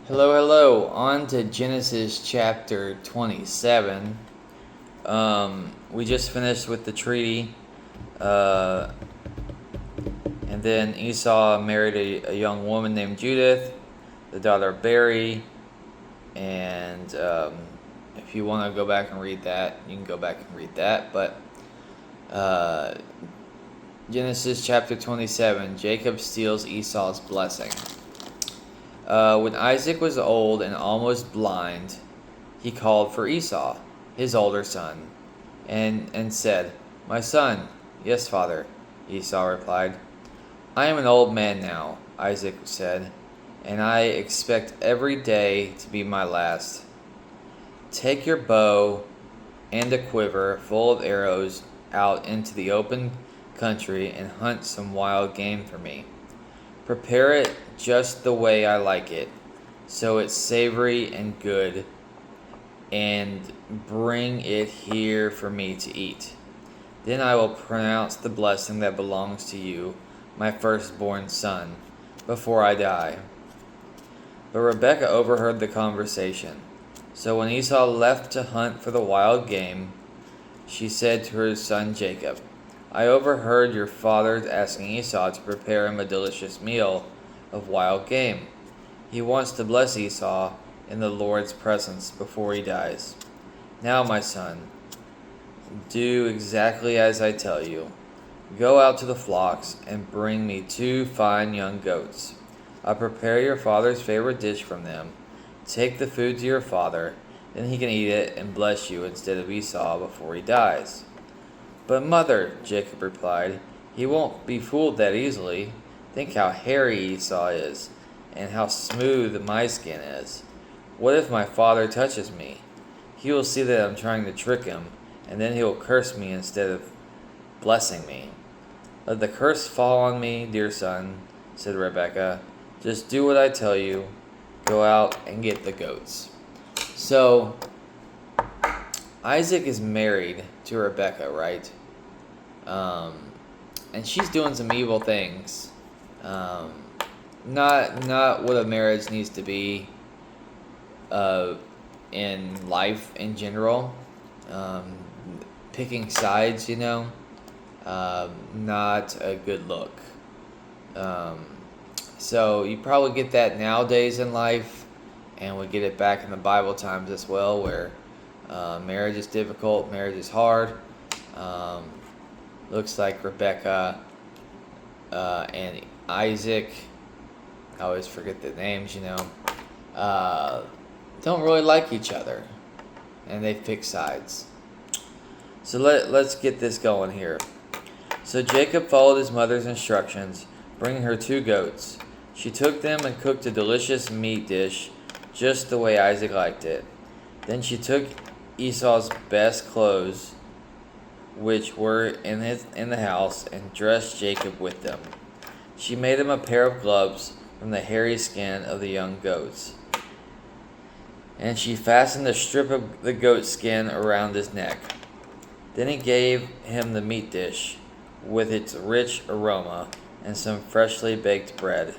Hello, hello. On to Genesis chapter 27. We just finished with the treaty, uh, and then Esau married a young woman named Judith, the daughter of Beri. And if you want to go back and read that, you can go back and read that. But uh, Genesis chapter 27, Jacob steals Esau's blessing. When Isaac was old and almost blind, he called for Esau, his older son, and said, "My son." "Yes, father," Esau replied. "I am an old man now," Isaac said, "and I expect every day to be my last. Take your bow and a quiver full of arrows out into the open country and hunt some wild game for me. Prepare it just the way I like it, so it's savory and good, and bring it here for me to eat. Then I will pronounce the blessing that belongs to you, my firstborn son, before I die." But Rebekah overheard the conversation. So when Esau left to hunt for the wild game, she said to her son Jacob, "I overheard your father asking Esau to prepare him a delicious meal of wild game. He wants to bless Esau in the Lord's presence before he dies. Now, my son, do exactly as I tell you. Go out to the flocks and bring me 2 fine young goats. I'll prepare your father's favorite dish from them. Take the food to your father, then he can eat it and bless you instead of Esau before he dies." "But mother," Jacob replied, "he won't be fooled that easily. Think how hairy Esau is, and how smooth my skin is. What if my father touches me? He will see that I'm trying to trick him, and then he will curse me instead of blessing me." "Let the curse fall on me, dear son," said Rebekah. "Just do what I tell you. Go out and get the goats." So, Isaac is married to Rebekah, right? And she's doing some evil things. Um, not what a marriage needs to be in life in general. Um, Picking sides, not a good look. Um, so you probably get that nowadays in life, and we get it back in the Bible times as well, where marriage is difficult, marriage is hard. Um, Looks like Rebecca and Isaac, I always forget the names, don't really like each other, and they pick sides. So let's get this going here. So Jacob followed his mother's instructions, bringing her 2 goats. She took them and cooked a delicious meat dish, just the way Isaac liked it. Then she took Esau's best clothes, which were in the house, and dressed Jacob with them. She made him a pair of gloves from the hairy skin of the young goats, and she fastened a strip of the goat skin around his neck. Then he gave him the meat dish with its rich aroma and some freshly baked bread.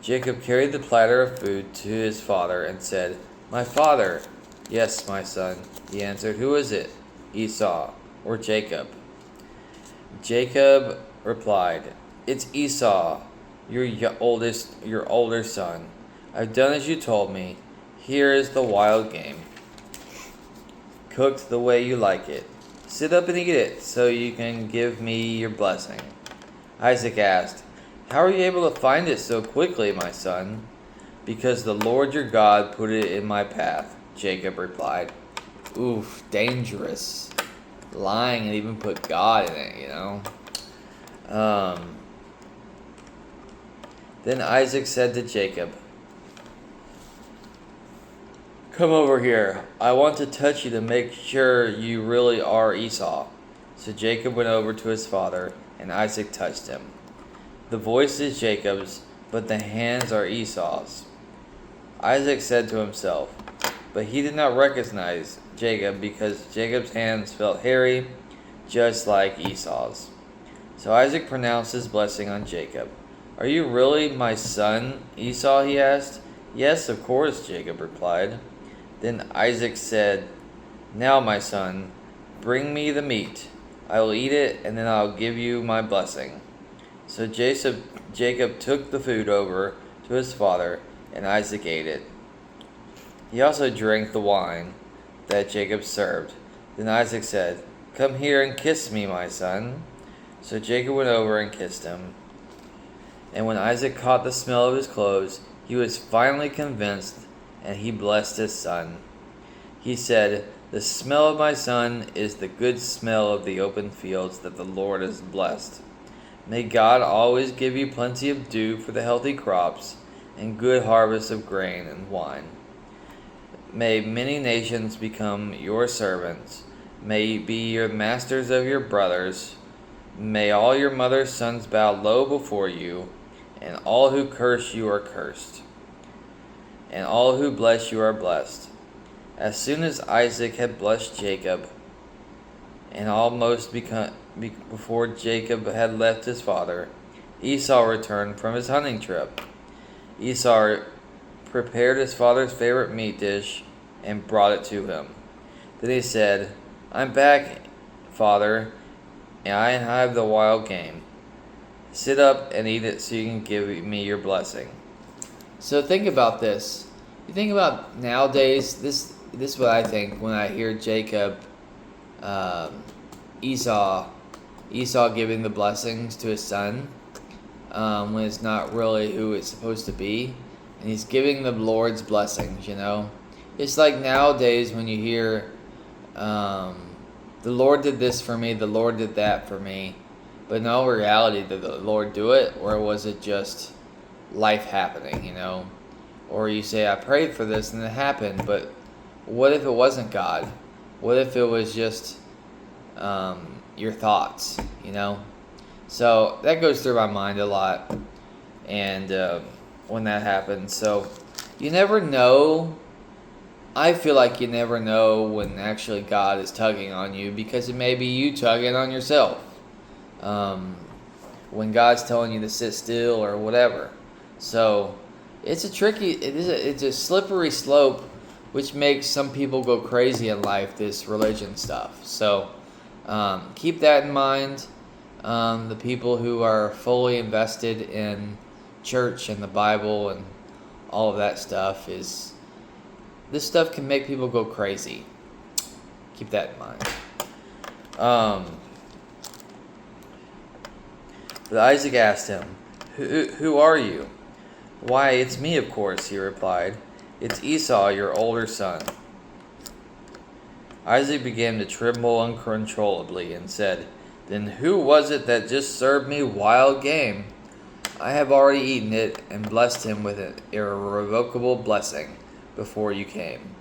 Jacob carried the platter of food to his father and said, "My father." "Yes, my son," he answered. "Who is it, Esau or Jacob?" Jacob replied, "It's Esau, your older son. I've done as you told me. Here is the wild game, cooked the way you like it. Sit up and eat it so you can give me your blessing." Isaac asked, "How are you able to find it so quickly, my son?" "Because the Lord your God put it in my path," Jacob replied. Oof, dangerous. Lying and even put God in it, Then Isaac said to Jacob, "Come over here. I want to touch you to make sure you really are Esau." So Jacob went over to his father, and Isaac touched him. The voice is Jacob's, but the hands are Esau's. Isaac said to himself, but he did not recognize Jacob because Jacob's hands felt hairy, just like Esau's. So Isaac pronounced his blessing on Jacob. "Are you really my son, Esau?" he asked. "Yes, of course," Jacob replied. Then Isaac said, "Now, my son, bring me the meat. I will eat it, and then I'll give you my blessing." So Jacob took the food over to his father, and Isaac ate it. He also drank the wine that Jacob served. Then Isaac said, "Come here and kiss me, my son." So Jacob went over and kissed him. And when Isaac caught the smell of his clothes, he was finally convinced, and he blessed his son. He said, "The smell of my son is the good smell of the open fields that the Lord has blessed. May God always give you plenty of dew for the healthy crops, and good harvests of grain and wine. May many nations become your servants. May be your masters of your brothers. May all your mother's sons bow low before you, and all who curse you are cursed, and all who bless you are blessed." As soon as Isaac had blessed Jacob, and before Jacob had left his father, Esau returned from his hunting trip. Esau prepared his father's favorite meat dish and brought it to him. Then he said, "I'm back, father, and I have the wild game. Sit up and eat it so you can give me your blessing." So think about this. You think about nowadays, this is what I think when I hear Jacob, Esau giving the blessings to his son, when it's not really who it's supposed to be, and he's giving the Lord's blessings. It's like nowadays when you hear, "The Lord did this for me, the Lord did that for me," but in all reality, did the Lord do it, or was it just life happening? Or you say, "I prayed for this and it happened," but what if it wasn't God? What if it was just your thoughts? So that goes through my mind a lot, and when that happens, so you never know. I feel like you never know when actually God is tugging on you, because it may be you tugging on yourself. When God's telling you to sit still or whatever. So it's a slippery slope, which makes some people go crazy in life, this religion stuff. So keep that in mind. The people who are fully invested in church and the Bible and all of that stuff, this stuff can make people go crazy. Keep that in mind. But Isaac asked him, Who are you?" "Why, it's me, of course," he replied. "It's Esau, your older son." Isaac began to tremble uncontrollably and said, "Then who was it that just served me wild game? I have already eaten it and blessed him with an irrevocable blessing before you came."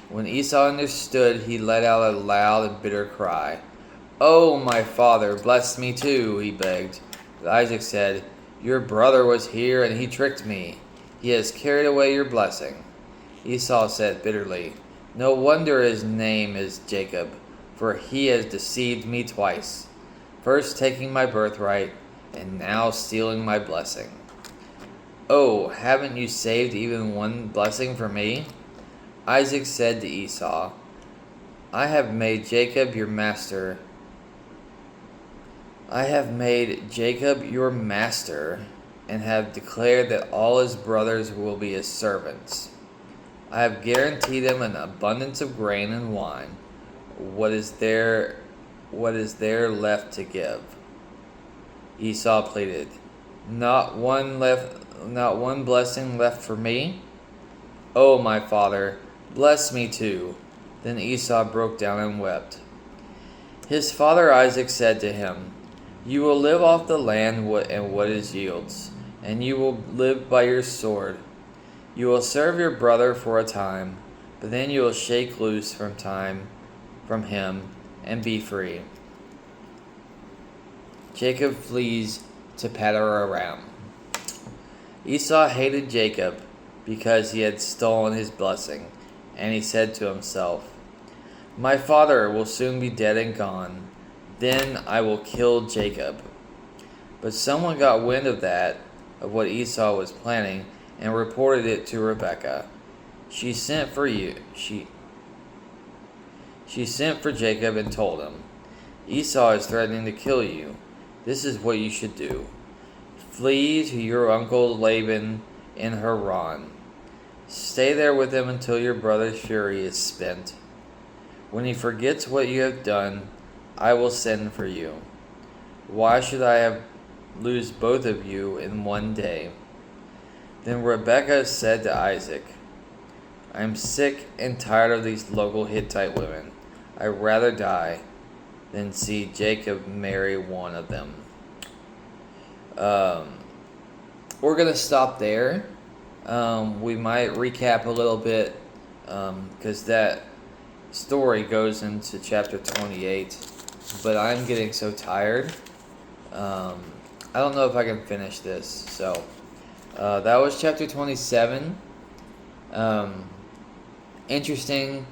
When Esau understood, he let out a loud and bitter cry. "Oh, my father, bless me too," he begged. But Isaac said, "Your brother was here and he tricked me. He has carried away your blessing." Esau said bitterly, "No wonder his name is Jacob, for he has deceived me twice, first taking my birthright and now stealing my blessing. Oh, haven't you saved even one blessing for me?" Isaac said to Esau, I have made Jacob your master, and have declared that all his brothers will be his servants. I have guaranteed him an abundance of grain and wine. What is there left to give?" Esau pleaded, Not one blessing left for me? Oh, my father, bless me too." Then Esau broke down and wept. His father Isaac said to him, "You will live off the land and what it yields, and you will live by your sword. You will serve your brother for a time, but then you will shake loose from him and be free." Jacob flees to Paddan-aram. Esau hated Jacob because he had stolen his blessing, and he said to himself, "My father will soon be dead and gone. Then I will kill Jacob." But someone got wind of that, of what Esau was planning and reported it to Rebekah. She sent for you. She sent for Jacob and told him, Esau is threatening to kill you. This is what you should do. Flee to your uncle Laban in Haran. Stay there with him until your brother's fury is spent. When he forgets what you have done, I will send for you. Why should I lose both of you in one day? Then Rebekah said to Isaac, I am sick and tired of these local Hittite women. I'd rather die than see Jacob marry one of them. We're going to stop there. We might recap a little bit because that story goes into chapter 28. But I'm getting so tired. I don't know if I can finish this. So that was chapter 27. Interesting.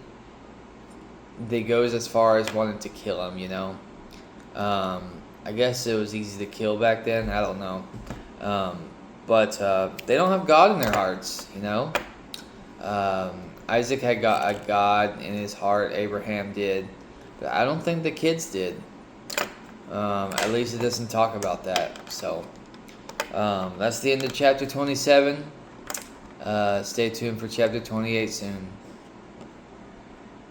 They goes as far as wanting to kill him, you know. I guess it was easy to kill back then. I don't know. But they don't have God in their hearts, you know. Isaac had got a God in his heart. Abraham did. But I don't think the kids did. At least it doesn't talk about that. So that's the end of chapter 27. Stay tuned for chapter 28 soon.